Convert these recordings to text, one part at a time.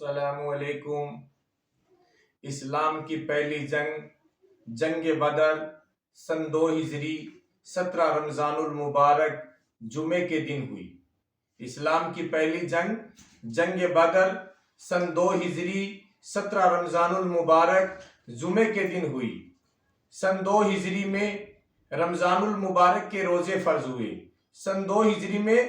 السلام علیکم۔ اسلام کی پہلی جنگ بدر سن 2 ہجری 17 رمضان المبارک جمعے کے دن ہوئی۔ اسلام کی پہلی جنگ بدر سن 2 ہجری 17 رمضان المبارک جمعے کے دن ہوئی۔ سن 2 ہجری میں رمضان المبارک کے روزے فرض ہوئے۔ سن 2 ہجری میں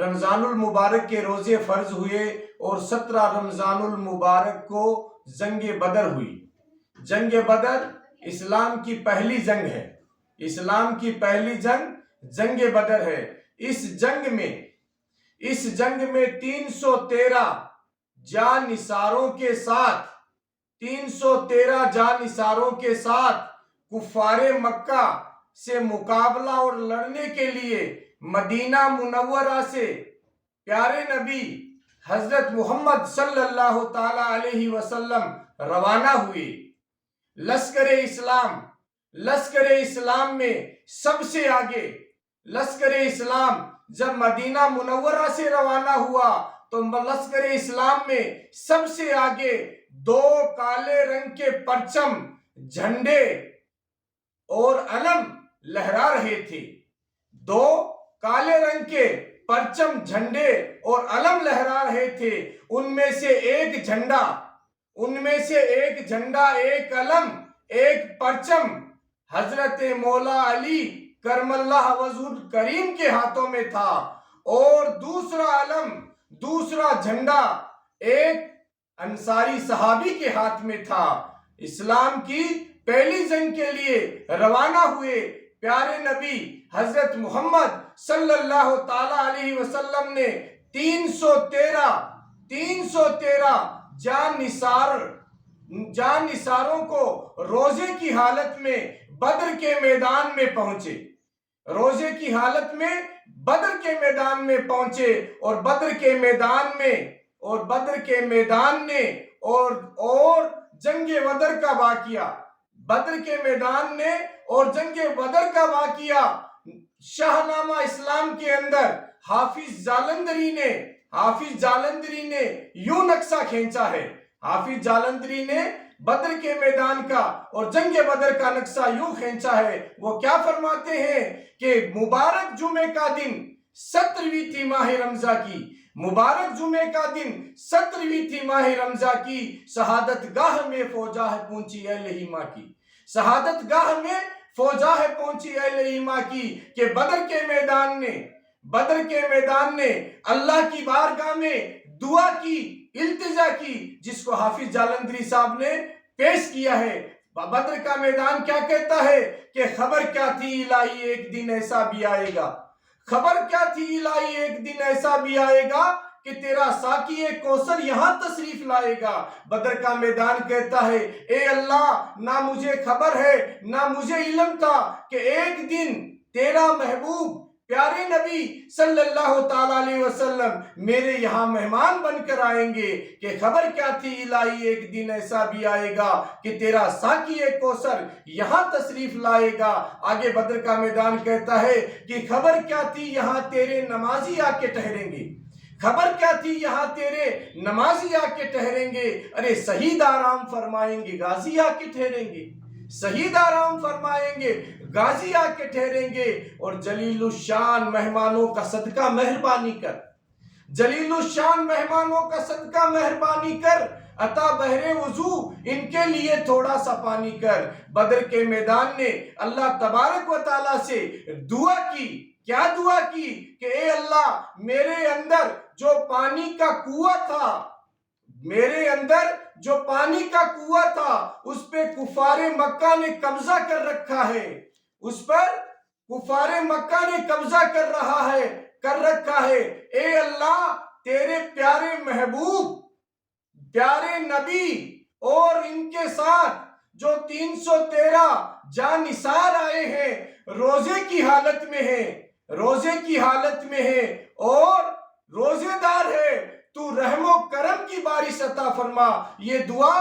رمضان المبارک کے روزے فرض ہوئے اور 17 رمضان المبارک کو جنگ بدر ہوئی۔ جنگ بدر اسلام کی پہلی جنگ ہے۔ اسلام کی پہلی جنگ بدر ہے۔ اس جنگ میں 313 جانثاروں کے ساتھ کفار مکہ سے مقابلہ اور لڑنے کے لیے مدینہ منورہ سے پیارے نبی حضرت محمد صلی اللہ تعالی علیہ وسلم روانہ ہوئے۔ لشکر اسلام میں سب سے آگے لشکر اسلام جب مدینہ منورہ سے روانہ ہوا تو لشکر اسلام میں سب سے آگے 2 کالے رنگ کے پرچم، جھنڈے اور علم لہرا رہے تھے۔ 2 کالے رنگ کے پرچم، جھنڈے اور علم لہرا رہے تھے۔ ان میں سے ایک جھنڈا، ایک علم، ایک پرچم حضرت مولا علی کرم اللہ وجہہ الکریم کے ہاتھوں میں تھا اور دوسرا جھنڈا ایک انصاری صحابی کے ہاتھ میں تھا۔ اسلام کی پہلی جنگ کے لیے روانہ ہوئے پیارے نبی حضرت محمد صلی اللہ تعالی علیہ وسلم نے 313 جانثاروں کو روزے کی حالت میں بدر کے میدان میں پہنچے۔ اور بدر کے میدان نے جنگ بدر کا واقعہ شاہنامہ اسلام کے اندر حافظ جالندری نے یوں نقشہ کھینچا ہے۔ حافظ جالندری نے بدر کے میدان کا اور جنگ بدر کا نقشہ یوں کھینچا ہے۔ وہ کیا فرماتے ہیں کہ مبارک جمعے کا دن 17ویں تھی ماہ رمضان کی، مبارک جمعے کا دن 17ویں تھی ماہ رمضان کی، شہادت گاہ میں فوجا ہے پہنچی اہل ایمان کی، شہادت گاہ میں فوجا ہے پہنچی اہل ایمان کی، کہ بدر کے میدان نے اللہ کی بارگاہ میں دعا کی، التجا کی، جس کو حافظ جالندری صاحب نے پیش کیا ہے۔ بدر کا میدان کیا کہتا ہے کہ خبر کیا تھی الہی ایک دن ایسا بھی آئے گا، خبر کیا تھی الہی ایک دن ایسا بھی آئے گا کہ تیرا ساقی کوثر یہاں تشریف لائے گا۔ بدر کا میدان کہتا ہے اے اللہ، نہ مجھے خبر ہے نہ مجھے علم تھا کہ ایک دن تیرا محبوب پیارے نبی صلی اللہ تعالی علیہ وسلم میرے یہاں مہمان بن کر آئیں گے، کہ خبر کیا تھی الہی ایک دن ایسا بھی آئے گا کہ تیرا ساقی کوثر یہاں تشریف لائے گا۔ آگے بدر کا میدان کہتا ہے کہ خبر کیا تھی یہاں تیرے نمازی آ کے ٹھہریں گے، خبر کیا تھی یہاں تیرے نمازی آ کے ٹھہریں گے، ارے شہید آرام فرمائیں گے غازی آ کے ٹھہریں گے، شہید آرام فرمائیں گے غازی آ کے ٹھہریں گے۔ اور جلیل الشان مہمانوں کا صدقہ مہربانی کر، جلیل الشان مہمانوں کا صدقہ مہربانی کر، عطا بہر وضو ان کے لیے تھوڑا سا پانی کر۔ بدر کے میدان نے اللہ تبارک و تعالیٰ سے دعا کی، کیا دعا کی کہ اے اللہ، میرے اندر جو پانی کا کنواں تھا اس پہ کفار مکہ نے قبضہ کر رکھا ہے، اس پر کفار مکہ نے قبضہ کر رکھا ہے۔ اے اللہ، تیرے پیارے محبوب، پیارے نبی اور ان کے ساتھ جو 313 جانثار آئے ہیں روزے کی حالت میں ہیں اور روزے دار ہے، تو رحم و کرم کی بارش عطا فرما۔ یہ دعا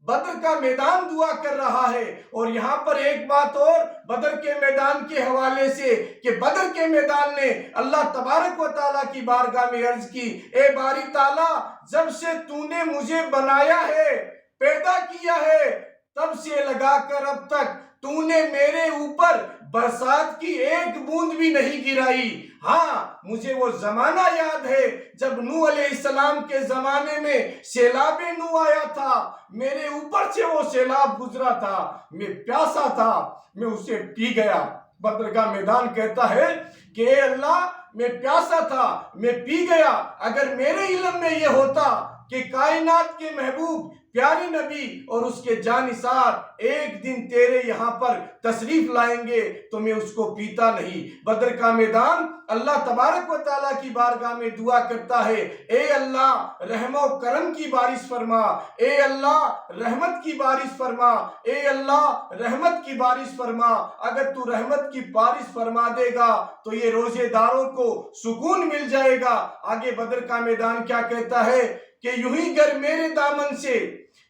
بدر کا میدان دعا کر رہا ہے۔ اور یہاں پر ایک بات اور بدر کے میدان کے حوالے سے کہ بدر کے میدان نے اللہ تبارک و تعالیٰ کی بارگاہ میں عرض کی، اے باری تعالیٰ، جب سے تو نے مجھے بنایا ہے، پیدا کیا ہے، تب سے لگا کر اب تک تو نے میرے اوپر برسات کی ایک بوند بھی نہیں گرائی۔ ہاں، مجھے وہ زمانہ یاد ہے جب نوح علیہ السلام کے زمانے میں سیلاب نوح آیا تھا، میرے اوپر سے وہ سیلاب گزرا تھا، میں پیاسا تھا، میں اسے پی گیا۔ بدر کا میدان کہتا ہے کہ اے اللہ، میں پیاسا تھا، میں پی گیا۔ اگر میرے علم میں یہ ہوتا کہ کائنات کے محبوب پیارے نبی اور اس کے جانثار ایک دن تیرے یہاں پر تشریف لائیں گے تو میں اس کو پیتا نہیں۔ بدر کا میدان اللہ تبارک و تعالیٰ کی بارگاہ میں دعا کرتا ہے، اے اللہ رحم و کرم کی بارش فرما، اے اللہ رحمت کی بارش فرما، اے اللہ رحمت کی بارش فرما۔ اگر تو رحمت کی بارش فرما دے گا تو یہ روزے داروں کو سکون مل جائے گا۔ آگے بدر کا میدان کیا کہتا ہے کہ یوں ہی گر میرے دامن سے،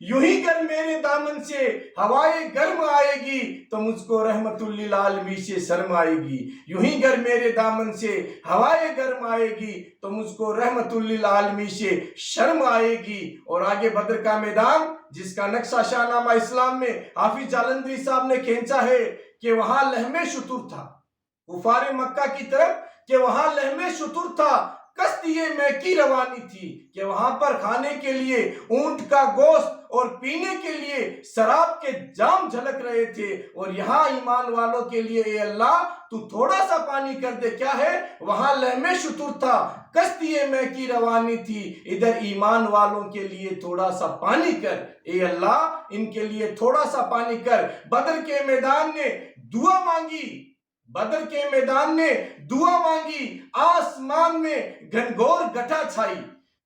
یوں ہی گر میرے دامن سے ہوائے گرم آئے گی تو مجھ کو رحمت للعالمین سے شرم آئے گی۔ یوں ہی گر میرے دامن سے ہوائے گرم آئے گی تو مجھ کو رحمت للعالمین سے شرم آئے گی۔ اور آگے بدر کا میدان جس کا نقشہ شاہ نامہ اسلام میں حافظ جالندھری صاحب نے کھینچا ہے کہ وہاں لحم شتر تھا، کفار مکہ کی طرف کہ وہاں لحم شتر تھا، کشتی میکی روانی تھی کہ وہاں پر کھانے کے لیے اونٹ کا گوشت اور پینے کے لیے شراب کے جام جھلک رہے تھے، اور یہاں ایمان والوں کے لیے اے اللہ تو تھوڑا سا پانی کر دے۔ کیا ہے؟ وہاں لحم شتر تھا، کشتی میکی روانی تھی، ادھر ایمان والوں کے لیے تھوڑا سا پانی کر، اے اللہ ان کے لیے تھوڑا سا پانی کر۔ بدر کے میدان نے دعا مانگی، بدر کے میدان نے دعا مانگی، آسمان میں گھنگھور گھٹا چھائی،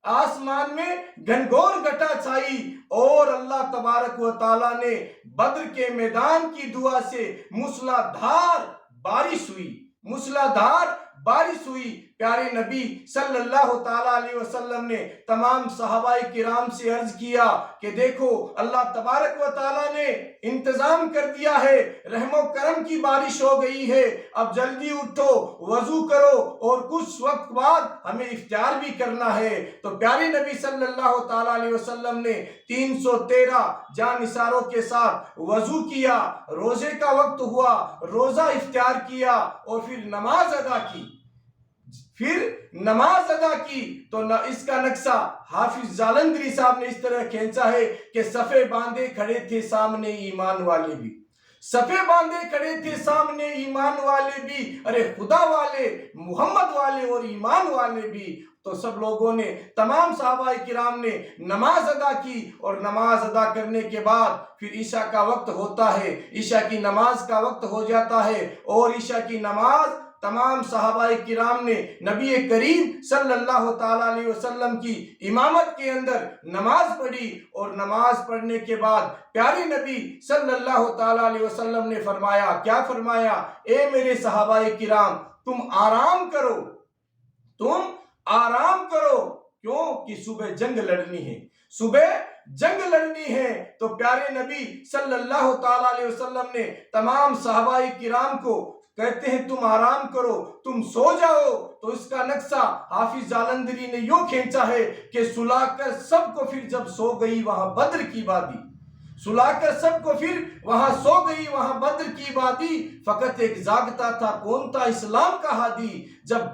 آسمان میں گھنگھور گھٹا چھائی، اور اللہ تبارک و تعالیٰ نے بدر کے میدان کی دعا سے موسلادھار بارش ہوئی، موسلادھار بارش ہوئی۔ پیارے نبی صلی اللہ تعالیٰ علیہ وسلم نے تمام صحابہ کرام سے عرض کیا کہ دیکھو اللہ تبارک و تعالیٰ نے انتظام کر دیا ہے، رحم و کرم کی بارش ہو گئی ہے، اب جلدی اٹھو، وضو کرو، اور کچھ وقت بعد ہمیں افطار بھی کرنا ہے۔ تو پیارے نبی صلی اللہ تعالیٰ علیہ وسلم نے 313 جانثاروں کے ساتھ وضو کیا، روزے کا وقت ہوا، روزہ افطار کیا، اور پھر نماز ادا کی، پھر نماز ادا کی۔ تو اس کا نقشہ حافظ جالندھری صاحب نے اس طرح کھینچا ہے کہ صفے باندھے کھڑے تھے سامنے ایمان والے بھی، صفے باندھے کھڑے تھے سامنے ایمان والے بھی، ارے خدا والے، محمد والے اور ایمان والے بھی۔ تو سب لوگوں نے، تمام صحابہ کرام نے نماز ادا کی، اور نماز ادا کرنے کے بعد پھر عشاء کا وقت ہوتا ہے، عشاء کی نماز کا وقت ہو جاتا ہے، اور عشاء کی نماز تمام صحابہ کرام نے نبی کریم صلی اللہ تعالیٰ علیہ وسلم کی امامت کے اندر نماز پڑھی، اور نماز پڑھنے کے بعد پیارے نبی صلی اللہ تعالیٰ علیہ وسلم نے فرمایا، کیا فرمایا؟ اے میرے صحابہ کرام، تم آرام کرو، تم آرام کرو، کیوں کہ صبح جنگ لڑنی ہے، صبح جنگ لڑنی ہے۔ تو پیارے نبی صلی اللہ تعالیٰ علیہ وسلم نے تمام صحابہ کرام کو کہتے ہیں تم آرام کرو، تم سو جاؤ۔ تو اس کا نقشہ حافظ جالندھری نے یوں کھینچا ہے کہ سلا کر سب کو پھر جب سو گئی وہاں بدر کی وادی، سلا کر سب کو پھر وہاں سو گئی وہاں بدر کی وادی، فقط ایک جاگتا تھا، کون تھا؟ اسلام کا ہادی۔ جب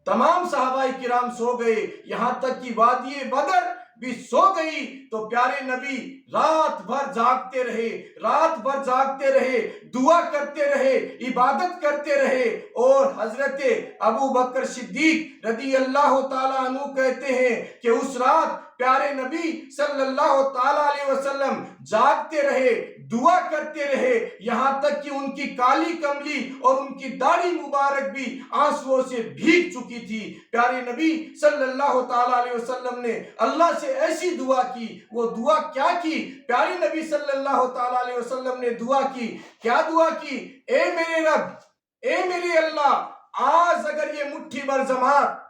تمام صحابہ کرام سو گئے، یہاں تک کہ وادی بدر بھی سو گئی، تو پیارے نبی رات بھر جاگتے رہے، رات بھر جاگتے رہے، دعا کرتے رہے، عبادت کرتے رہے۔ اور حضرت ابو بکر صدیق رضی اللہ تعالیٰ عنہ کہتے ہیں کہ اس رات پیارے نبی صلی اللہ تعالیٰ علیہ وسلم جاگتے رہے، دعا کرتے رہے، یہاں تک کہ ان کی کالی کملی اور ان کی داڑھی مبارک بھی آنسوؤں سے بھیگ چکی تھی۔ پیارے نبی صلی اللہ تعالیٰ علیہ وسلم نے اللہ سے ایسی دعا کی، وہ دعا کیا کی؟ پیارے نبی صلی اللہ تعالیٰ علیہ وسلم نے دعا کی، کیا دعا کی؟ اے میرے رب، اے میرے اللہ، آج اگر یہ مٹھی بھر جماعت،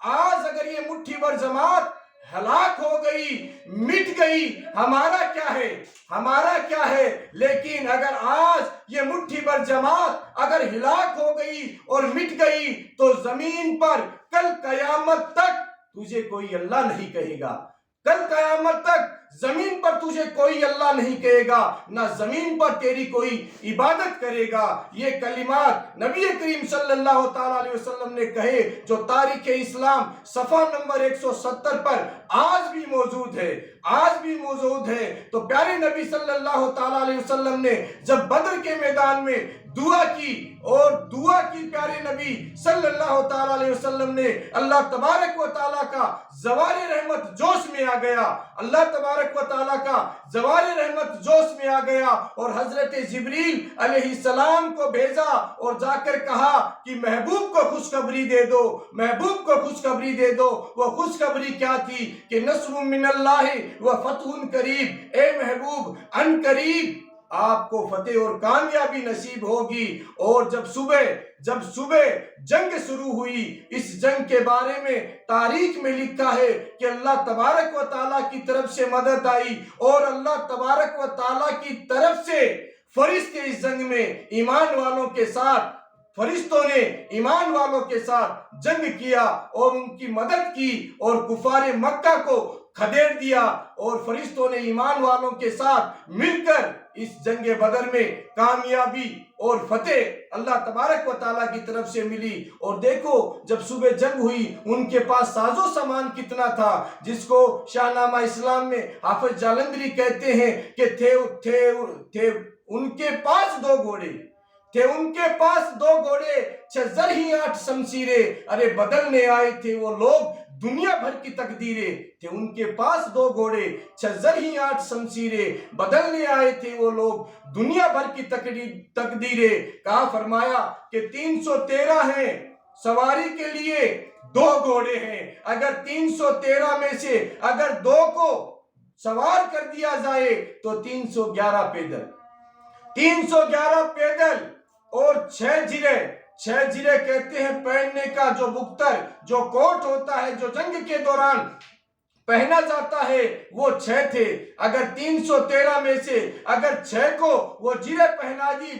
آج اگر یہ مٹھی بھر جماعت ہلاک ہو گئی، مٹ گئی، ہمارا کیا ہے؟ ہمارا کیا ہے؟ لیکن اگر آج یہ مٹھی بھر جماعت اگر ہلاک ہو گئی اور مٹ گئی تو زمین پر کل قیامت تک تجھے کوئی اللہ نہیں کہے گا. کل قیامت تک زمین پر تجھے کوئی اللہ نہیں کہے گا، نہ زمین پر تیری کوئی عبادت کرے گا. یہ کلمات نبی کریم صلی اللہ تعالیٰ علیہ وسلم نے کہے جو تاریخ اسلام صفحہ نمبر 170 پر آج بھی موجود ہے، آج بھی موجود ہے. تو پیارے نبی صلی اللہ تعالیٰ علیہ وسلم نے جب بدر کے میدان میں دعا کی اور دعا کی پیارے نبی صلی اللہ تعالیٰ علیہ وسلم نے، اللہ تبارک و تعالیٰ کا زوال رحمت جوش میں آ گیا، اللہ تبارک و تعالیٰ کا زوال رحمت جوش میں آ گیا اور حضرت جبریل علیہ السلام کو بھیجا اور جا کر کہا کہ محبوب کو خوشخبری دے دو، محبوب کو خوشخبری دے دو. وہ خوشخبری کیا تھی کہ نصر من اللہ و فتح قریب، اے محبوب ان قریب آپ کو فتح اور کامیابی نصیب ہوگی. اور جب صبح جنگ شروع ہوئی، اس جنگ کے بارے میں تاریخ میں لکھا ہے کہ اللہ تبارک و تعالیٰ کی طرف سے مدد آئی اور اللہ تبارک و تعالیٰ کی طرف سے فرشتے اس جنگ میں ایمان والوں کے ساتھ، فرشتوں نے ایمان والوں کے ساتھ جنگ کیا اور ان کی مدد کی اور کفار مکہ کو کھدیڑ دیا. اور فرشتوں نے ایمان والوں کے ساتھ مل کر اس جنگ بدر میں کامیابی اور فتح اللہ تبارک و تعالیٰ کی طرف سے ملی. اور دیکھو جب صبح جنگ ہوئی ان کے پاس ساز و سامان کتنا تھا، جس کو شاہ نامہ اسلام میں حافظ جالندری کہتے ہیں کہ تھے ان کے پاس 2 گھوڑے تھے، ان کے پاس 2 گھوڑے 6 زر ہی 8 شمشیریں، ارے بدلنے آئے تھے وہ لوگ دنیا بھر کی تقدیریں. تھے ان کے پاس 2 گھوڑے 6 زر ہی 8 شمشیریں، بدلنے آئے تھے وہ لوگ دنیا بھر کی تقدیریں. کہا فرمایا کہ 313 ہیں سواری کے لیے 2 گھوڑے ہیں، اگر 313 میں سے اگر 2 کو سوار کر دیا جائے تو 311 پیدل، 311 پیدل اور 6 جرے کہتے ہیں پہننے کا جو بکتر، جو کوٹ ہوتا ہے جو جنگ کے دوران پہنا جاتا ہے، وہ 6 تھے. اگر 313 میں سے اگر 6 کو وہ جرے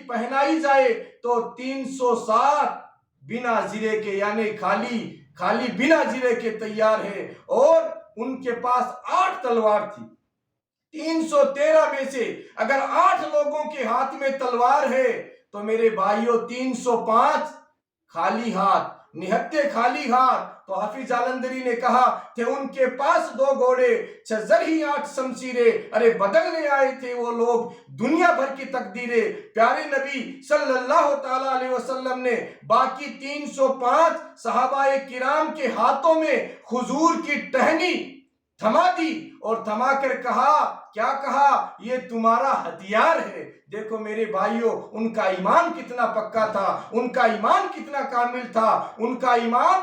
پہنائی جائے تو 307 بنا جرے کے یعنی خالی بنا جرے کے تیار ہے. اور ان کے پاس 8 تلوار تھی. 313 میں سے اگر 8 لوگوں کے ہاتھ میں تلوار ہے تو میرے بھائیوں 305 خالی ہاتھ، نہتے خالی ہاتھ. تو حافظ جالندری نے کہا کہ ان کے پاس 2 گھوڑے 6 زر ہی 8 شمشیریں، ارے بدلنے آئے تھے وہ لوگ دنیا بھر کی تقدیریں. پیارے نبی صلی اللہ تعالیٰ علیہ وسلم نے باقی 305 صحابہ کرام کے ہاتھوں میں کھجور کی ٹہنی تھما دی اور تھما کر کہا، کیا کہا؟ یہ تمہارا ہتھیار ہے. دیکھو میرے بھائیوں ان کا ایمان کتنا پکا تھا، ان کا ایمان کتنا کامل تھا، ان کا ایمان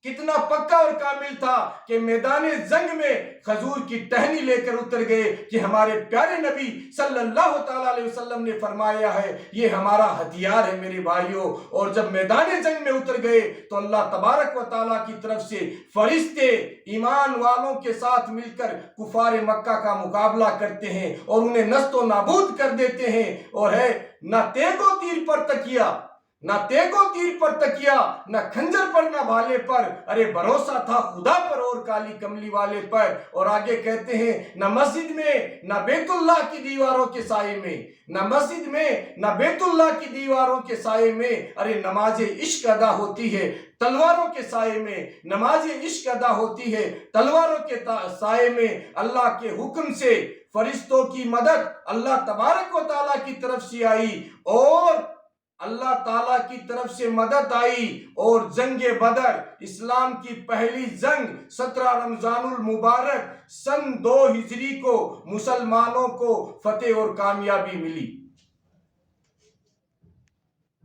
کتنا پکا اور کامل تھا کہ میدان جنگ میں کھجور کی ٹہنی لے کر اتر گئے کہ ہمارے پیارے نبی صلی اللہ تعالیٰ علیہ وسلم نے فرمایا ہے یہ ہمارا ہتھیار ہے میرے بھائیوں. اور جب میدان جنگ میں اتر گئے تو اللہ تبارک و تعالیٰ کی طرف سے فرشتے ایمان والوں کے ساتھ مل کر کفار مکہ کا مقابلہ کرتے ہیں اور انہیں نست و نابود کر دیتے ہیں. اور ہے نہ تیگ و تیر پر تکیا، نہ تیگ و تیر پر تکیا، نہ کھنجر پر نہ بھالے پر، ارے بھروسہ تھا خدا پر اور کالی کملی والے پر. اور آگے کہتے ہیں نہ مسجد میں نہ بیت اللہ کی دیواروں کے سائے میں، نہ مسجد میں نہ بیت اللہ کی دیواروں کے سائے میں، ارے نماز عشق ادا ہوتی ہے تلواروں کے سائے میں، نماز عشق ادا ہوتی ہے تلواروں کے سائے میں. اللہ کے حکم سے فرشتوں کی مدد اللہ تبارک و تعالیٰ کی طرف سے آئی اور اللہ تعالیٰ کی طرف سے مدد آئی. اور جنگ بدر اسلام کی پہلی جنگ 17 رمضان المبارک سن 2 ہجری کو مسلمانوں کو فتح اور کامیابی ملی.